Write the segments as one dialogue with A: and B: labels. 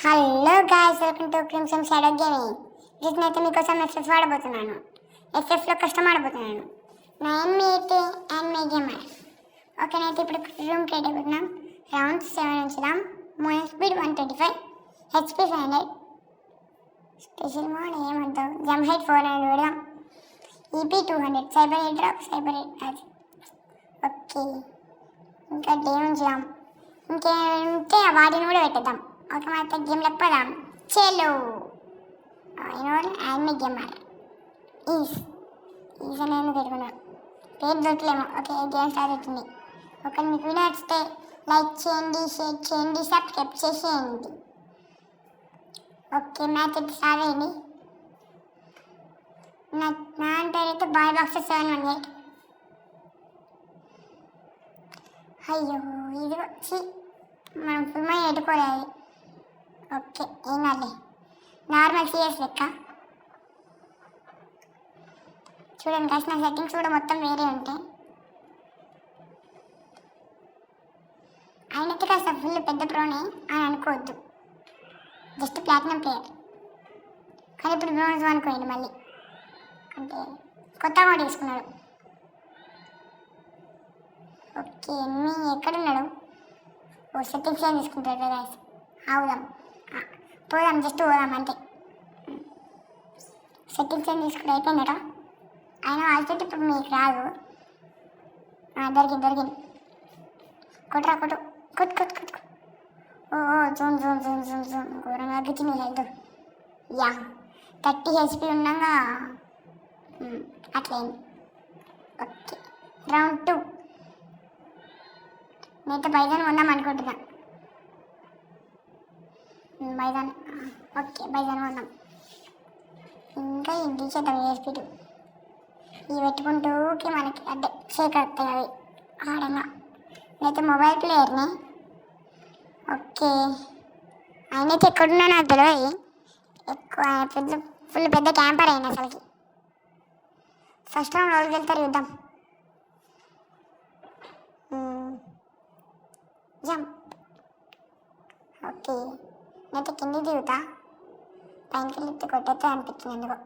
A: Hello guys, welcome to crimson shadow gaming. నేనైతే మీకోసం FF ఆడబోతున్నాను. ఎఫ్ఎఫ్లో కష్టం ఆడబోతున్నాను. నా ఎన్మీ అయితే ఎన్మీ గేమర్. ఓకే, నేనైతే ఇప్పుడు రూమ్ క్రియేట్ అయిపోతున్నాం. రౌండ్ 7 ఉంచుదాం. Move speed 125, HP 500, special mode ఏమంటావు, జంప్ హైట్ 400 పెడదాం. EP 200, cyber head drop, cyber head అది. ఓకే, ఇంకా డే ఉంచుదాం. ఇంకేంటే వాటిని కూడా పెట్టేద్దాం. ఓకే, మన గేమ్ లేకపోదాం. చలో యానిమే గేమర్ ఈజ్ అనేది పెట్టుకున్నాను. పేరు దొరకలేము. ఓకే, గేమ్ స్టార్ట్ అవుతుంది. ఓకే, మీకు వీడియో నచ్చితే లైక్ చేయండి, షేర్ చేయండి, సబ్స్క్రైబ్ చేసేయండి. ఓకే, మ్యాచ్ అయితే స్టార్ట్ అయ్యింది. నా పేరు అయితే బాయ్ బాక్స్ 718. అయ్యో, ఇది వచ్చి మనం ఫుల్ మనీ పెట్టుకోలేదు. ఓకే, ఏం కాదు, నార్మల్ సిఎస్ లెక్క. చూడండి కాస్త నా సెట్టింగ్స్ కూడా మొత్తం వేరే ఉంటాయి. ఆయనైతే కాస్త ఫుల్ పెద్ద ప్రోనే అని అనుకోవద్దు, జస్ట్ ప్లాటినం ప్లేయర్. కానీ ఇప్పుడు బ్రోన్స్ అనుకోండి మళ్ళీ, అంటే కొత్త అమౌంట్ తీసుకున్నాడు. ఓకే, ఎన్ని ఎక్కడున్నాడు? ఓ సెట్టింగ్స్ ఏం తీసుకుంటాడు కదా. అవుదాం, పోదాం, జస్ట్ పోదాం అంతే. సెట్టింగ్స్ ఏం తీసుకుంటే అయిపోయిందట. ఆయన వాళ్ళతో ఇప్పుడు మీకు రాదు. దొరికింది. కొట్టురా, కొట్టు. ఓ zoom zoom zoom zoom zoom ఘోరంగా గిచ్చింది హెల్త్. యా 30 హెచ్పీ ఉన్నాగా అట్లయింది. Okay, round 2. నేనైతే బైజాన్ కొందాం అనుకుంటున్నా. బైజాన్, ఓకే బైజాన్ కొందాం. ఇంకా ఇంటి చేద్దాం. ఏస్పీడు ఇవి పెట్టుకుంటూకి మనకి అంటే షేక్ అవుతాయి అవి ఆడంగా. నేనైతే మొబైల్ ప్లేయర్ని. ఓకే, ఆయనైతే ఎక్కడున్నా నాకు తెలియదు. ఎక్కువ ఫుల్ పెద్ద క్యాంపర్ అయిన అసలుకి. ఫస్ట్ రౌండ్ రోజుకి వెళ్తారు, చూద్దాం. జంప్. ఓకే, నేనైతే కింది దిగుతా. పైనకి వెళ్ళి కొట్టేస్తే అనిపించింది ఎందుకో.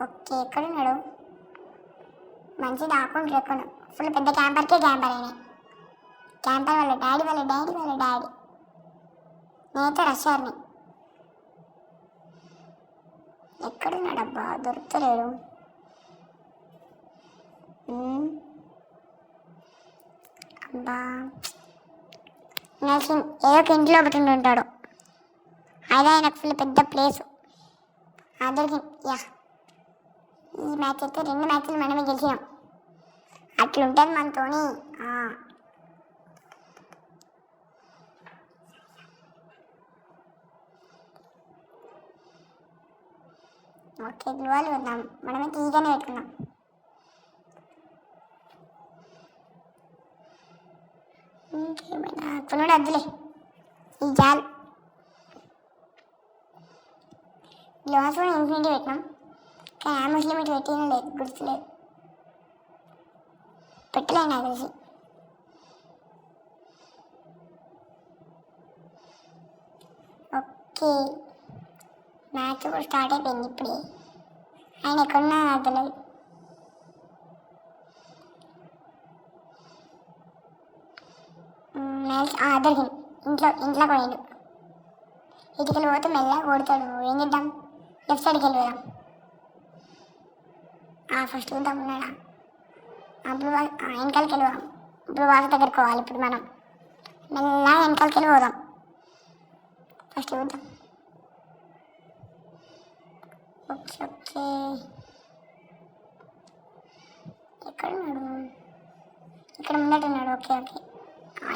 A: ఓకే, ఎక్కడున్నాడు? మంచిది ఆకుండా ఎక్కడ ఫుల్ పెద్ద క్యాంపర్ అయినాయి. క్యాంపర్ వాళ్ళ డాడీ. నేనైతే రష్యార్ని. ఎక్కడున్నాడబ్బా, దొరుకుతలేడు. అబ్బా, నాకు ఏదో ఒక ఇంట్లో ఒకటి ఉంటాడు. అదే నాకు ఫుల్ పెద్ద ప్లేసు. దొరికింది. యా, ఈ మ్యాచ్ అయితే 2 మ్యాచ్లు మనమే గెలిచినాం. అట్లుంటుంది మనతోని. ఓకే, గ్లూవాల్ వద్దాం. మనమైతే ఈగానే పెట్టుకున్నాం. ఇంకేమైనా కొనుడు వద్దులే, ఈ జాల్. గ్లూవాల్స్ కూడా ఇన్ఫినిటీ పెట్టినాం. కానీ ఆమెస్ లిమిట్ పెట్టిన లేదు, గుర్తులేదు. పెట్టలేదు నాకు తెలిసి. ఓకే, మ్యాచ్ కూడా స్టార్ట్ అయిపోయింది ఇప్పుడే. ఆయన ఎక్కడున్నా నాకు తెలియదు. దొరికింది. ఇంట్లో పోయిండు. ఇటుకలు పోతే మెల్లగా ఓడతాడు. ఏం చేద్దాం, లెఫ్ట్ సైడ్కి వెళ్ళిపోదాం. ఫస్ట్ చూద్దాం ఉన్నాడా. అప్పుడు వెనకాలకి వెళ్ళిపోదాం. ఇప్పుడు వాళ్ళ దగ్గరికి పోవాలి. ఇప్పుడు మనం మెల్లగా వెనకాలకి వెళ్ళిపోదాం. ఫస్ట్ చూద్దాం. ఓకే, ఎక్కడున్నాడు? ఇక్కడ ముందటున్నాడు. ఓకే,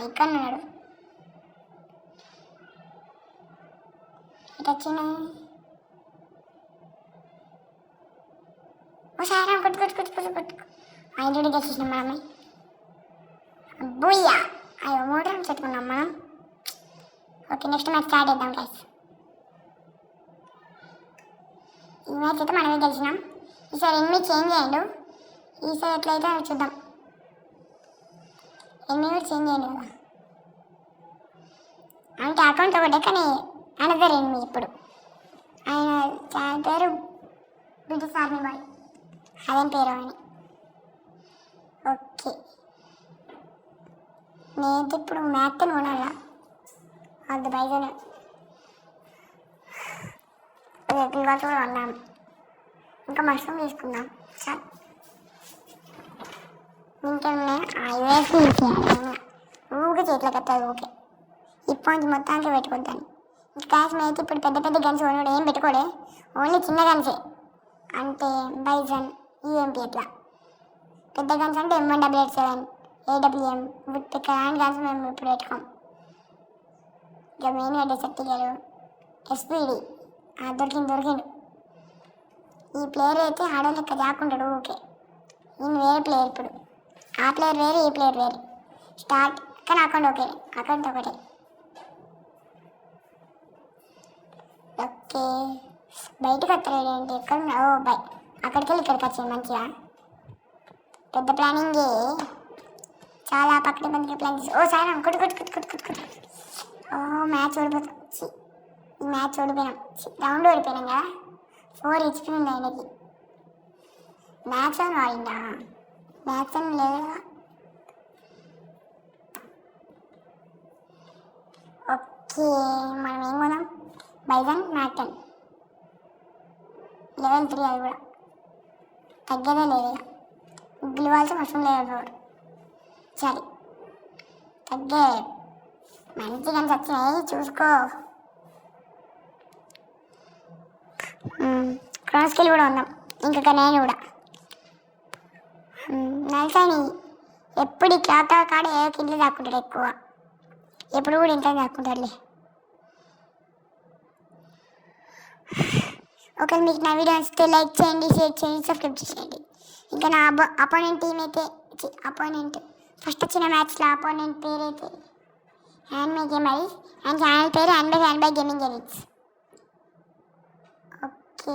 A: ఇక్కడ ఉన్నాడు. ఇటు వచ్చినా ఒకసారి కొట్టు. ఆయన రెడీ చేసేసినాం మనమే. బూయ్యా, అయ్యో 3 రౌండ్స్ పెట్టుకున్నాం మనం. ఓకే, నెక్స్ట్ మ్యాచ్ స్టార్ట్ చేద్దాం గైస్. ఈ మ్యాచ్ అయితే మనమే గెలిచినాం. ఈసారి ఎనిమిది చేంజ్ చేయండు. ఈసారి ఎట్లయితే చూద్దాం. ఎనిమిది కూడా చేంజ్ చేయండి కదా. అంటే అకౌంట్ ఒకటే కానీ అనదర్ ఎనిమి ఇప్పుడు. ఆయన పేరు బ్రిటిష్ ఆర్మీ బాయ్, అదేం పేరు అని. ఓకే, నేను ఇప్పుడు మ్యాథ్ని కొనాలా అది బైజన్ గ్లూవాల్స్ కూడా కొన్నాము. ఇంకా మష్రూమ్ తీసుకుందాం సార్. ఇంకేమన్నా వేసి ఊకే చేతిలోకి వస్తుంది ఊకే. ఇప్పటి నుంచి మొత్తానికి పెట్టుకుంటాను. క్యాష్ అయితే ఇప్పుడు పెద్ద పెద్ద గన్స్ కొన్నాడు, ఏం పెట్టుకోడే, ఓన్లీ చిన్న గన్సే. అంటే బైజన్, ఈఎంపీ అట్లా. పెద్ద గన్స్ అంటే M1AA7, AWM, ఇక్కడ లాంటి గన్స్ మేము ఇప్పుడు పెట్టుకోం. ఇక మెయిన్గా డెసర్టిగరు, SPD దొరికిండు. ఈ ప్లేయర్ అయితే ఆడో లెక్క దాక్కుంటాడు ఓకే. ఈయన వేరే ప్లేయర్ ఇప్పుడు. ఆ ప్లేయర్ వేరే, ఈ ప్లేయర్ వేరే. స్టార్ట్ కానీ అకౌంట్ ఓకే, అకౌంట్ ఒకటే. ఓకే, బయటకు వస్తాడు ఏంటి, ఎక్కడ అక్కడికి వెళ్ళి ఇక్కడికి వచ్చింది మంచిగా. పెద్ద ప్లానింగే, చాలా పక్కన మందికి ప్లాన్ చేసి. సార్ కొట్టు. మ్యాచ్ ఓడిపోతాం. ఈ మ్యాచ్ ఓడిపోయినాం, రౌండ్ ఓడిపోయినాం కదా. 4 HP ఉంది ఆయనకి. మ్యాచ్ అని ఆడిందా, మ్యాచ్ అని లేదా. ఓకే, మనం ఏం కొన్నాం, బైజన్ మ్యాక్టన్ level 3. అది కూడా తగ్గదే లేదు. గ్లూవాల్స్ మష్రూమ్ level 4. సరే తగ్గే మంచిగా వచ్చినాయి చూసుకో. క్రాస్కెళ్ళి కూడా ఉన్నాం, ఇంకొక నేను కూడా. నల్సాని ఎప్పుడు క్లాత్ కాడ ఏ కింద దాక్కుంటాడు ఎక్కువ, ఎప్పుడు కూడా ఇంట్లో దాక్కుంటాడులే. ఒకవేళ మీకు నా వీడియో నచ్చితే లైక్ చేయండి, షేర్ చేయండి, సబ్స్క్రైబ్ చేయండి. ఇంకా నా అపోనెంట్ టీం అయితే ఫస్ట్ వచ్చిన మ్యాచ్లో అపోనెంట్ పేరు అయితే హ్యాండ్మై గేమర్, అండ్ ఛానల్ పేరు హ్యాండ్బై గేమింగ్ ఎడిట్స్. ఓకే,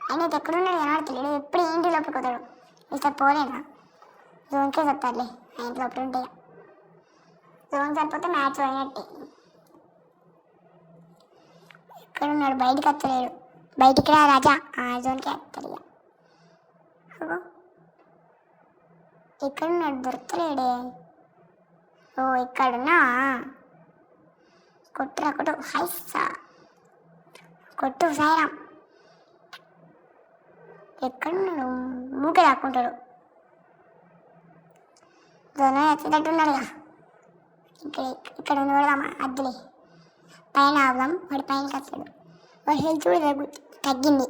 A: ఆయన అయితే ఎక్కడున్నాడు కనబడతలేడు, ఎప్పుడు ఇంటి లోపలికి పోతాడు. ఈసారి పోలేదా, జోన్కే చెప్తారులే, ఆయన లోపల ఉంటే. జోన్ సరిపోతే మ్యాచ్ అయినట్టే. ఎక్కడున్నాడు, బయటికి వస్తలేడు. బయటికి రా రాజా, జోన్కే వస్తాడు ఇక. ఎక్కడున్నాడు, దొరకలేడే. ఇక్కడున్నా, కొట్టు హైసా కొట్టు సాయిరామ్. ఎక్కడున్నాడు, మూకే దాక్కుంటాడు. జోన్ వచ్చేటట్టున్నాడుగా. ఇక్కడ చూడదామా, అద్దులే పైన ఆవుదాం. వాడి పైనకి వస్తాడు, వాడి హెల్త్ కూడా తగ్గింది.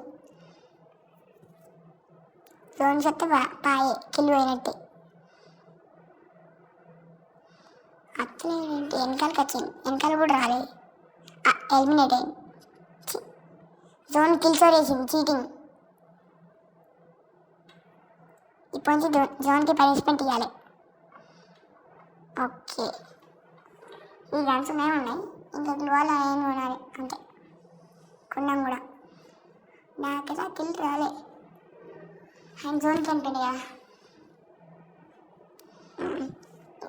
A: జోన్ చెప్తే పాయే, కిల్ పోయినట్టే. అట్లేంటి, వెనకాలకి వచ్చింది, వెనకాల కూడా రాలేదు, ఎలిమినేట్ అయింది. జోన్ కిల్ స్కోర్ వేసింది, చీటింగ్. ఇప్పటి నుంచి జోన్కి పనిష్మెంట్ ఇవ్వాలి. ఓకే, ఈ గన్స్ ఉన్నాయి, ఇంకా గ్లూవాల్ ఏం కొనాలి అంతే. కొన్నాం కూడా. నాకైతే కిల్ రాలే, ఆయన జోన్కి అనిపోయింది కదా.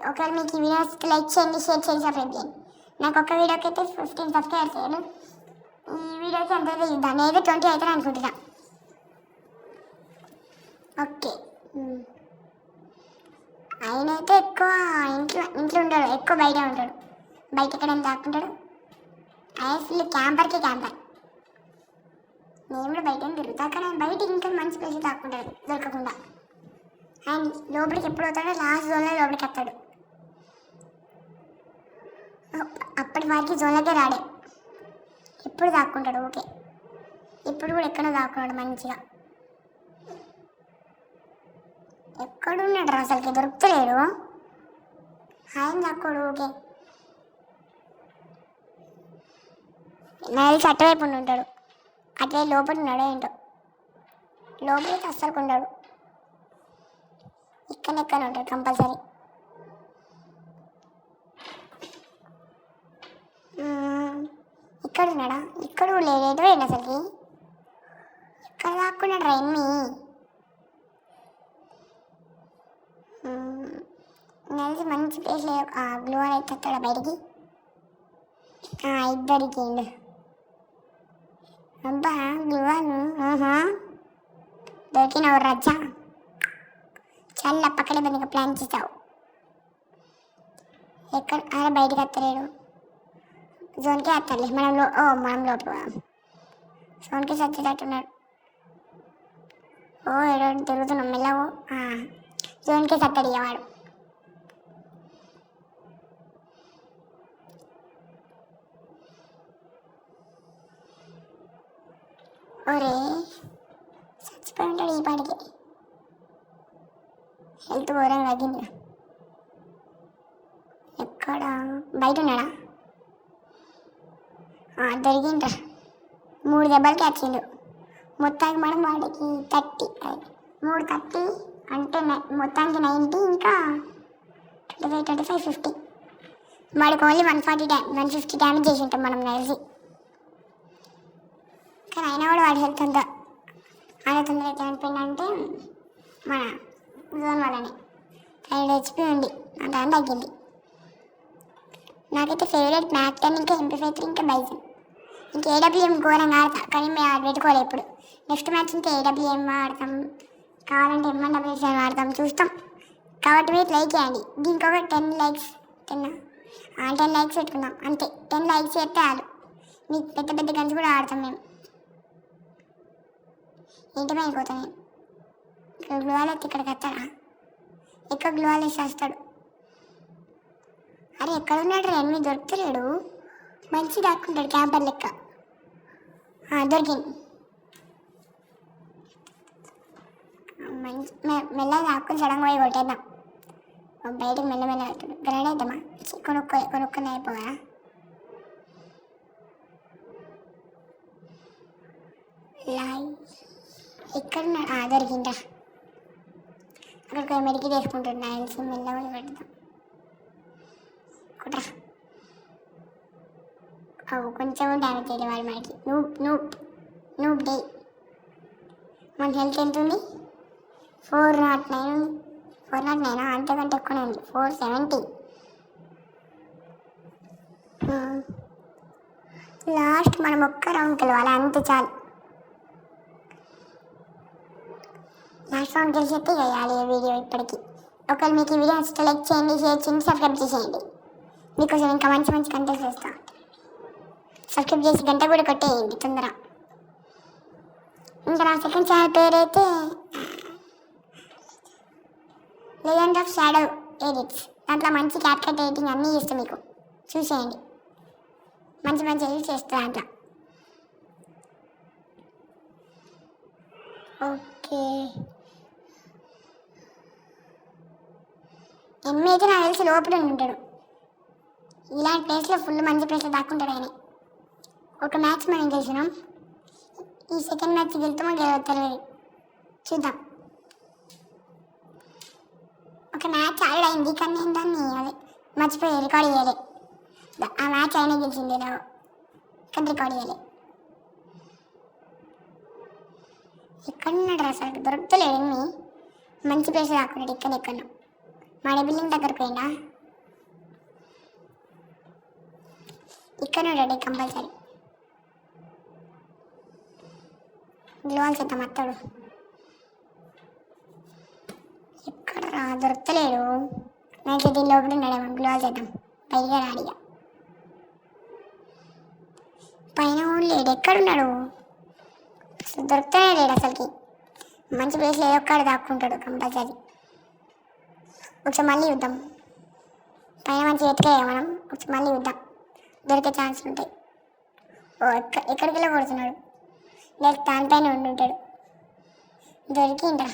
A: ఒకవేళ మీకు ఈ వీడియోస్కి లైక్ చేయండి, షేర్ చేయండి, సబ్స్క్రైబ్ చేయండి. నాకు ఒక వీడియోకి అయితే 15 సబ్స్క్రైబర్స్ అయ్యారు. ఈ వీడియోకి అంతే చూద్దాం, నేనైతే 20 అవుతాను అనుకుంటున్నా. ఓకే, ఆయన అయితే ఎక్కువ ఇంట్లో ఉంటాడు, ఎక్కువ బయట ఉంటాడు. బయట ఎక్కడైనా దాక్కుంటాడు. ఆయన ఫుల్ క్యాంపర్. నేను కూడా బయట తిరుగుతా, కానీ బయట ఇంకా మంచి ప్లేస్ దాక్కుంటాడు దొరకకుండా. ఆయన లోపలికి ఎప్పుడు వస్తాడో లాస్ట్ జోన్లో లోపలికి వస్తాడు. అప్పటి వారికి జోన్లకే రాడే, ఎప్పుడు దాక్కుంటాడు. ఓకే, ఇప్పుడు కూడా ఎక్కడో దాక్కున్నాడు మంచిగా. ఎక్కడున్నాడు రా అసలుకి, దొరుకుతలేడు. ఆయన దాక్కోడు. ఓకే, నైల్స్ అటువైపు ఉంటాడు, అటువైపు లోపల ఉన్నాడు ఏంటో. లోపలికి అస్సలు ఉన్నాడు, ఎక్కడ ఉంటాడు కంపల్సరీ. ఇక్కడ ఉన్నాడా, ఇక్కడ లేడు ఏంటి అసలుకి, ఎక్కడ దాక్కున్నాడు రా ఎమ్మి. నలిసి మంచి ప్లేస్లో గ్లూ వాల్ అయితే వస్తాడా బయటికి. ఇద్దరికిండు. అబ్బా గ్లూ వాల్ దొరికినవు రజ్జా. చల్ల పక్కనే పని ప్లాన్ చేసావు. ఎక్కడ బయటికి వస్తలేడు. జోన్కే వస్తాడులే. మనం లోపల జోన్కి చచ్చేటట్టున్నాడు. ఏడో తిరుగుతున్నాం మెల్లవు. జోన్కే చస్తాడు ఇక వాడు. ఒరే చచ్చిపోయి ఉంటాడు ఈ పాటికి. హెల్త్ ఘోరంగా తగ్గింది. ఎక్కడ బయట ఉన్నాడా? దొరికిండ్రా. 3 దెబ్బలకి వచ్చిండు. మొత్తానికి మనం వాడికి 30 3 30 అంటే మొత్తానికి 90 ఇంకా 25 25 50. వాడికి ఓన్లీ 150 డ్యామేజ్ చేసి ఉంటాం మనం కలిసి. కానీ అయినా కూడా వాడి హెల్త్ అంతా తొందరగా చనిపోయిందంటే మన జోన్ వల్లనే. 5 HP ఉంది అంత తగ్గింది. నాకైతే ఫేవరెట్ మ్యాక్ 10 ఇంకా MP53 ఇంకా బైజన్. ఇంకా AWM ఘోరంగా ఆడతా కానీ మేము ఆడ పెట్టుకోవాలి ఎప్పుడు. నెక్స్ట్ మ్యాచ్ ఇంకా AWM ఆడతాం, కావాలంటే M1W7 ఆడతాం, చూస్తాం. కాబట్టి మీరు లైక్ చేయండి. దీనికి ఒక 10 లైక్స్ 10 లైక్స్ పెట్టుకుందాం అంతే. 10 లైక్స్ చేస్తే చాలు. మీకు పెద్ద పెద్ద గన్స్ కూడా ఆడతాం మేము. ఏంటి పైన పోతాను నేను. ఇక్కడ గ్లూ వాల్ అయితే ఇక్కడికి వస్తాడా? ఎక్కువ గ్లూ వాల్ వేసి వస్తాడు. అరే ఎక్కడున్నాడు? ఎనిమిది దొరుకుతలేడు. మంచి దాక్కుంటాడు క్యాంపర్ లెక్క. దొరికింది. మంచి మెల్లగా దాక్కుని సడన్గా పోయి కొట్టేద్దాం. బయటకు మెల్లమెల్ల గ్రైండ్ అవుతామా? కొనుక్కొని అయిపోయా. ఎక్కడున్నాడు? దొరికిందా? అక్కడికి మెడికి తీసుకుంటున్నా. మెల్లగా పెడతాం. కుట్రా కొంచెం డ్యామేజ్ చేయలేదు వాడు మనకి. నూప్ డే. మన హెల్త్ ఎంత ఉంది? 409 ఉంది. 409 అంతకంటే ఎక్కువనే ఉంది. 470. లాస్ట్ మనం ఒక్క రౌండ్ గెలవాలి అంతే చాలు. లాస్ట్ రౌండ్ గెలిచేస్తే వేయాలి వీడియో ఇప్పటికి. ఒకవేళ మీకు ఈ వీడియో నచ్చితే లైక్ చేయండి, షేర్ చేయండి, సబ్స్క్రైబ్ చేసేయండి. మీకోసం ఇంకా మంచి మంచి కంటెంట్స్ చేస్తాను. సబ్స్క్రైబ్ చేసి గంట కూడా కొట్టేయండి తొందర. ఇంకా నా సెకండ్ ఛానల్ పేరు అయితే లెజెండ్ ఆఫ్ షాడో ఎడిట్స్. దాంట్లో మంచి క్యాప్కట్ ఎడిటింగ్ అన్నీ చేస్తాను. మీకు చూసేయండి. మంచి మంచి ఎడిట్స్ చేస్తాను దాంట్లో. ఓకే ఎమ్మె అయితే నాకు తెలిసి లోపల ఉంటాడు. ఇలాంటి ప్లేస్లో ఫుల్ మంచి ప్లేస్లో దాక్కుంటాడు ఆయన. ఒక మ్యాచ్ మనం గెలిచినాం. ఈ సెకండ్ మ్యాచ్ గెలుతామో తెలియదు, చూద్దాం. ఒక మ్యాచ్ ఆల్రెడీ అయింది కానీ నేను దాన్ని మర్చిపోయి రికార్డ్ చేయలే. ఆ మ్యాచ్ అయినా గెలిచింది కానీ రికార్డ్ చేయలే. ఎక్కడున్నాడు అసలు? దొరుకుతలేడు. ఎన్ని మంచి ప్లేస్ దాక్కున్నాడు. ఎక్కడెక్కడో మన బిల్డింగ్ దగ్గరకు పోయినా ఇక్కడ ఉన్నాడు కంపల్సరీ. గ్లూ వాల్ చేద్దాం అత్తాడు. ఎక్కడ దొరకలేడు. నాకు దీని లోపల ఉన్నాడేమో. గ్లూ వాల్ చేద్దాం. పైగా రాడిగా పైన లేడు. ఎక్కడున్నాడు? అసలు దొరుకుతూనే లేడు అసలుకి. మంచి ప్లేస్లో ఏదో ఒక్కడ దాక్కుంటాడు కంపల్సరీ. ఒకసారి మళ్ళీ చూద్దాం. పైన మంచి ఎత్తుకే మనం. ఒకసారి మళ్ళీ చూద్దాం. దొరికే ఛాన్స్ ఉంటాయి. ఎక్కడికి వెళ్ళి కొడుతున్నాడు. లేక దానిపైన ఉండి ఉంటాడు. దొరికిండ్రా.